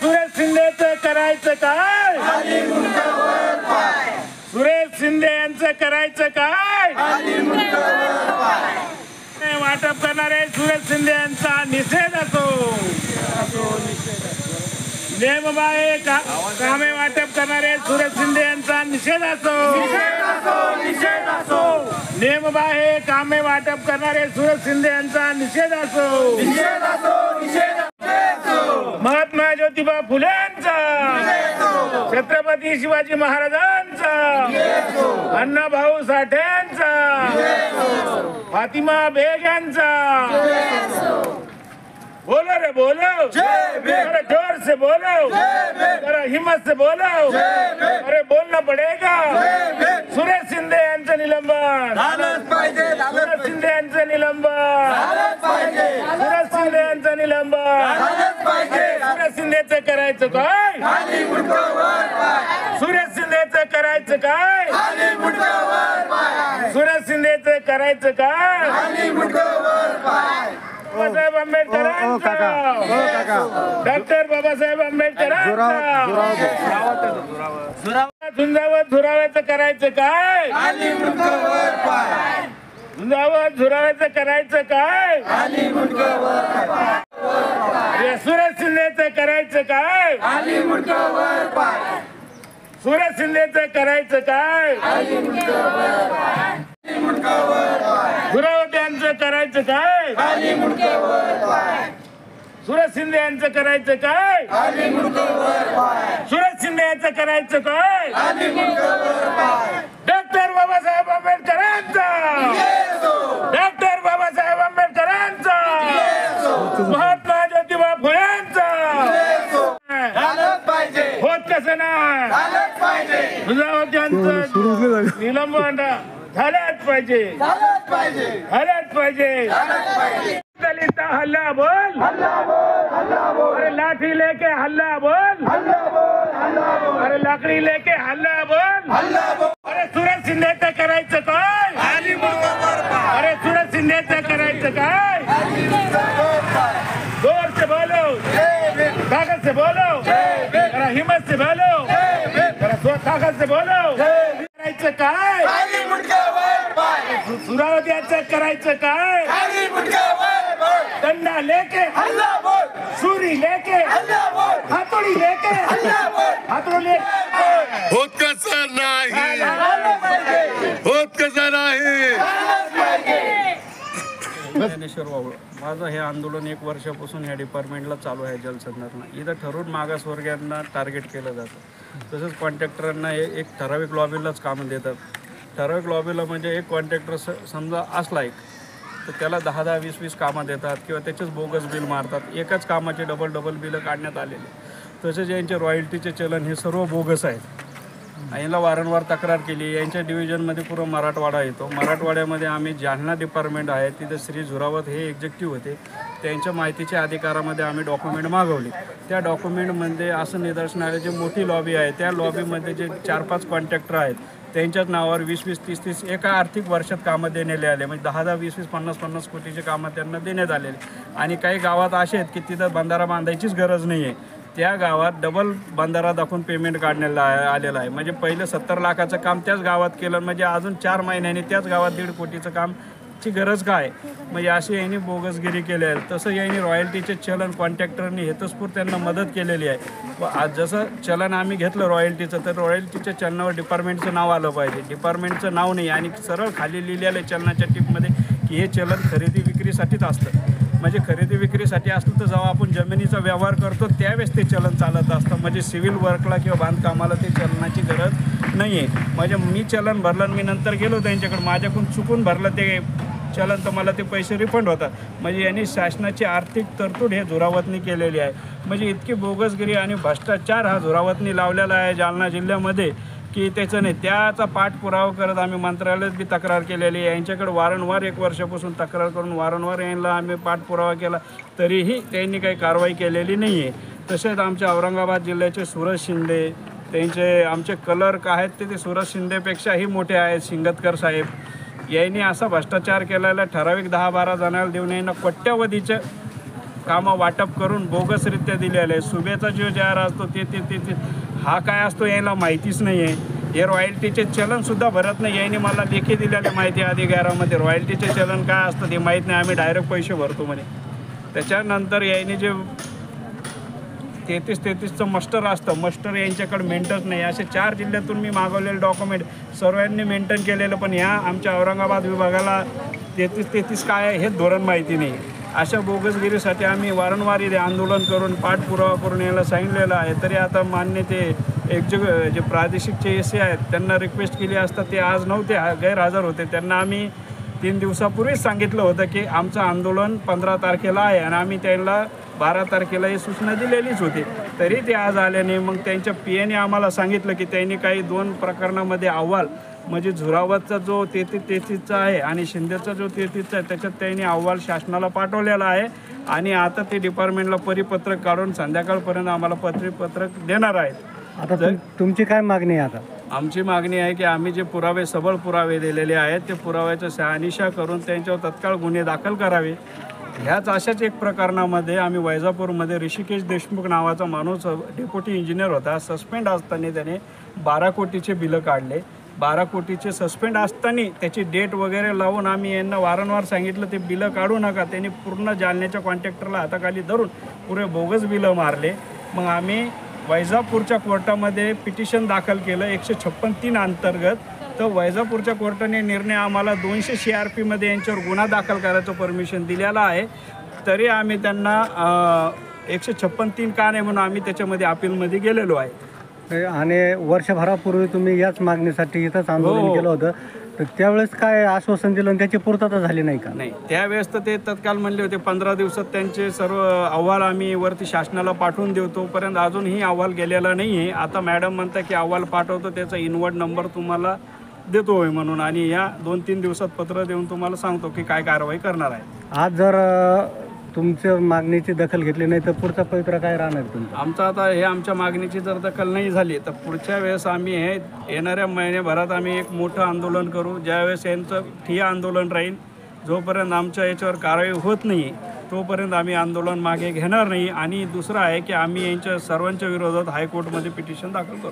सुरेश शिंदेचं करायचं काय? सुरेश शिंदे यांचं करायचं काय? वाटप करणारे सुरेश शिंदे यांचा निषेध असो, नेमबाह्य कामे वाटप करणारे सुरेश शिंदे यांचा निषेध असो, नेमबाह्य कामे वाटप करणारे सुरेश शिंदे यांचा निषेध असो, महात्मा ज्योतिबा फुलेंचा, छत्रपती शिवाजी महाराजांचा, अण्णाभाऊ साठेंचा, फातिमा बेग यांचा, बोलो रे बोलो, अरे जोर से बोलो, अरे हिम्मत से बोलो, अरे बोलना पड़ेगा। सुरेश शिंदे यांचं निलंबन, सुरेश शिंदे यांचं निलंबन, सुरेश शिंदे यांचं निलंबन, सुरेश शिंदेचं करायचं काय? सुरेश शिंदेचं करायचं काय? सुरेश शिंदेचं करायचं काय? बाबासाहेब आंबेडकरांचा, डॉक्टर बाबासाहेब आंबेडकरांचा, झुंजावत झुरावायचं करायचं काय? झुंजावत झुरावायचं करायचं काय? सुरेश शिंदेचं करायचं काय? सुरेश शिंदेचं करायचं काय? झुरावत यांचं करायचं काय? सुरेश शिंदे यांचं करायचं काय? सुरेश शिंदे यांचं करायचं काय? डॉक्टर बाबासाहेब आंबेडकरांचा, डॉक्टर बाबासाहेब आंबेडकरांचा, महात्मा ज्योतिबा फुलेंचा, होत कसं नाही, झुंजावत यांचं निलंबन झाल्याच पाहिजे, झाल्याच पाहिजे। दलित हल्ला बोल, अरे लाठी लेके हल्ला बोल, अरे लाकडी लेके हल्ला बोल, अरे सुरेश शिंदेचं करायचं काय? अरे सुरेश शिंदेचं करायचं काय? जोर से बोलो, ताकत से बोलो, अरे हिम्मत से बोलो, अरे ताकत से बोलो, करायचं काय? सुरावत यांचं करायचं काय? डंडा लेके सुरी लेके हातोडी लेके हातोडी होत कसं नाही, होत कसं नाही। ज्ञानेश्वर वावळ, माझं हे आंदोलन 1 वर्षापासून या डिपार्टमेंटला चालू आहे जलसंधारण। इथं ठरवून मागासवर्गीयांना टार्गेट केलं जातं, तसंच कॉन्ट्रॅक्टरांना एक ठराविक लॉबीलाच कामं देतात। ठराविक लॉबीला म्हणजे एक कॉन्ट्रॅक्टर समजा असला एक, तर त्याला 10-10, 20-20 कामं देतात किंवा त्याचेच बोगस बिल मारतात। एकाच कामाचे डबल बिलं काढण्यात आलेले। तसेच यांचे रॉयल्टीचे चलन हे सर्व बोगस आहेत। यांना वारंवार तक्रार केली। यांच्या डिव्हिजनमध्ये पूर्ण मराठवाडा येतो। मराठवाड्यामध्ये आम्ही जालना डिपार्टमेंट आहे, तिथे श्री झुरावत हे एक्झिक्युटिव्ह होते। त्यांच्या माहितीच्या अधिकारामध्ये आम्ही डॉक्युमेंट मागवली। त्या डॉक्युमेंटमध्ये असं निदर्शन आलं, जे मोठी लॉबी आहे त्या लॉबीमध्ये जे 4-5 कॉन्ट्रॅक्टर आहेत त्यांच्याच नावावर 20-20, 30-30 एका आर्थिक वर्षात कामं देण्यात आले। म्हणजे 10-10, 20-20, 50-50 कोटीचे कामं त्यांना देण्यात आलेले। आणि काही गावात असे आहेत की तिथं बंधारा बांधायचीच गरज नाही आहे, त्या गावात डबल बंधारा दाखवून पेमेंट काढण्याला आलेलं आहे। म्हणजे पहिलं 70 लाखाचं काम त्याच गावात केलं, म्हणजे अजून 4 महिन्यांनी त्याच गावात 1.5 कोटीचं कामची गरज काय? म्हणजे अशी यांनी बोगसगिरी केली आहे। तसं यांनी रॉयल्टीचे चलन कॉन्ट्रॅक्टरनी हेतुस्फूर्त त्यांना मदत केलेली आहे। व आज जसं चलन आम्ही घेतलं रॉयल्टीचं, तर रॉयल्टीच्या चलनावर डिपार्टमेंटचं नाव आलं पाहिजे। डिपार्टमेंटचं नाव नाही आणि सरळ खाली लिहिलेलं आहे चलनाच्या टिपमध्ये की हे चलन खरेदी विक्रीसाठीच असतं। म्हणजे खरेदी विक्रीसाठी असलं तर जेव्हा आपण जमिनीचा व्यवहार करतो त्यावेळेस ते चलन चालत असतं। म्हणजे सिव्हिल वर्कला किंवा बांधकामाला ते चलनाची गरज नाही आहे। म्हणजे मी चलन भरलं आणि मी नंतर गेलो त्यांच्याकडे, माझ्याकडून चुकून भरलं ते चलन, तर मला ते पैसे रिफंड होतात। म्हणजे यांनी शासनाची आर्थिक तरतूद हे झुरावतनी केलेली आहे। म्हणजे इतकी बोगसगिरी आणि भ्रष्टाचार हा झुरावतनी लावलेला आहे जालना जिल्ह्यामध्ये की त्याचं नाही। त्याचा पाठपुरावा करत आम्ही मंत्रालयात बी तक्रार केलेली आहे। यांच्याकडे वारंवार 1 वर्षापासून तक्रार करून वारंवार यांना आम्ही पाठपुरावा केला, तरीही त्यांनी काही कारवाई केलेली नाही आहे। तसेच आमच्या औरंगाबाद जिल्ह्याचे सुरेश शिंदे, त्यांचे आमचे क्लर्क आहेत ते सुरेश शिंदेपेक्षाही मोठे आहेत, सिंगतकर साहेब। यांनी असा भ्रष्टाचार केलेला ठराविक 10-12 जणांना देऊन यांना कोट्यवधीचे कामं वाटप करून बोगसरित्या दिलेलं आहे. सुभेचा जो जाहीर असतो ते हा काय असतो यायला माहितीच नाही आहे. हे रॉयल्टीचे चलनसुद्धा भरत नाही. याने मला लेखी दिलेले माहिती अधिकारामध्ये रॉयल्टीचे चलन काय असतं ते माहीत नाही, आम्ही डायरेक्ट पैसे भरतो म्हणे. त्याच्यानंतर याने जे 33-33चं मस्टर असतं, मस्टर यांच्याकडे मेंटेनच नाही. असे 4 जिल्ह्यातून मी मागवलेले डॉक्युमेंट सर्वांनी मेंटेन केलेलं, पण ह्या आमच्या औरंगाबाद विभागाला 33-33 काय आहे हे धोरण माहिती नाही. अशा बोगसगिरीसाठी आम्ही वारंवार इथे आंदोलन करून पाठपुरावा करून याला सांगितलेलं आहे. तरी आता मान्य ते जे प्रादेशिकचे एसी आहेत त्यांना रिक्वेस्ट केली असता ते आज नव्हते, गैरहजर होते. त्यांना आम्ही 3 दिवसापूर्वीच सांगितलं होतं की आमचं आंदोलन 15 तारखेला आहे आणि आम्ही त्यांना 12 तारखेला ही सूचना दिलेलीच होती, तरी ते आज आले नाही. मग त्यांच्या पीएने आम्हाला सांगितलं की त्यांनी काही 2 प्रकरणामध्ये अहवाल म्हणजे झुरावतचा जो 33-33चा आहे आणि शिंदेचा जो 33चा आहे त्याच्यात त्यांनी अहवाल शासनाला पाठवलेला आहे आणि आता ते डिपार्टमेंटला परिपत्रक काढून संध्याकाळपर्यंत आम्हाला परिपत्रक देणार आहेत. आता तुमची काय मागणी आहे? आता आमची मागणी आहे की आम्ही जे पुरावे सबळ पुरावे दिलेले आहेत ते पुराव्याचं शहानिशा करून त्यांच्यावर तत्काळ गुन्हे दाखल करावे. ह्याच अशाच एक प्रकरणामध्ये आम्ही वैजापूरमध्ये ऋषिकेश देशमुख नावाचा माणूस डेप्युटी इंजिनियर होता. सस्पेंड असताना त्याने 12 कोटीचे बिलं काढले. 12 कोटीचे सस्पेंड असताना त्याची डेट वगैरे लावून आम्ही यांना वारंवार सांगितलं ते बिलं काढू नका. त्यांनी पूर्ण जालन्याच्या कॉन्ट्रॅक्टरला हाताखाली धरून पुरे बोगस बिलं मारले. मग आम्ही वैजापूरच्या कोर्टामध्ये पिटिशन दाखल केलं 156(3) अंतर्गत. तर वैजापूरच्या कोर्टाने निर्णय आम्हाला 200 CRP यांच्यावर गुन्हा दाखल करायचं परमिशन दिलेलं आहे. तरी आम्ही त्यांना 156(3) का नाही म्हणून आम्ही त्याच्यामध्ये अपीलमध्ये गेलेलो आहे. आणि वर्षभरापूर्वी तुम्ही याच मागणीसाठी इथंच आंदोलन केलं होतं, तर त्यावेळेस काय आश्वासन दिलं आणि त्याची पूर्तता झाली नाही का? नाही, त्यावेळेस तर ते तत्काळ म्हणले होते 15 दिवसात त्यांचे सर्व अहवाल आम्ही वरती शासनाला पाठवून देऊ. तोपर्यंत अजूनही अहवाल गेलेला नाही आहे. आता मॅडम म्हणता की अहवाल पाठवतो त्याचा इनवर्ड नंबर तुम्हाला देतो होय म्हणून, आणि या 2-3 दिवसात पत्र देऊन तुम्हाला सांगतो की काय कारवाई करणार आहे. आज जर तुमच्या मागणीची दखल घेतली नाही तर पुढचा पवित्रा काय राहणार तुमचा? आमचं आता हे आमच्या मागणीची जर दखल नाही झाली तर पुढच्या वेळेस आम्ही हे येणाऱ्या महिन्याभरात आम्ही एक मोठं आंदोलन करू. ज्यावेळेस यांचं ठिय्या आंदोलन राहील, जोपर्यंत आमच्या याच्यावर कारवाई होत नाही तोपर्यंत आम्ही आंदोलन मागे घेणार नाही. आणि दुसरं आहे की आम्ही यांच्या सर्वांच्या विरोधात हायकोर्टमध्ये पिटिशन दाखल करू.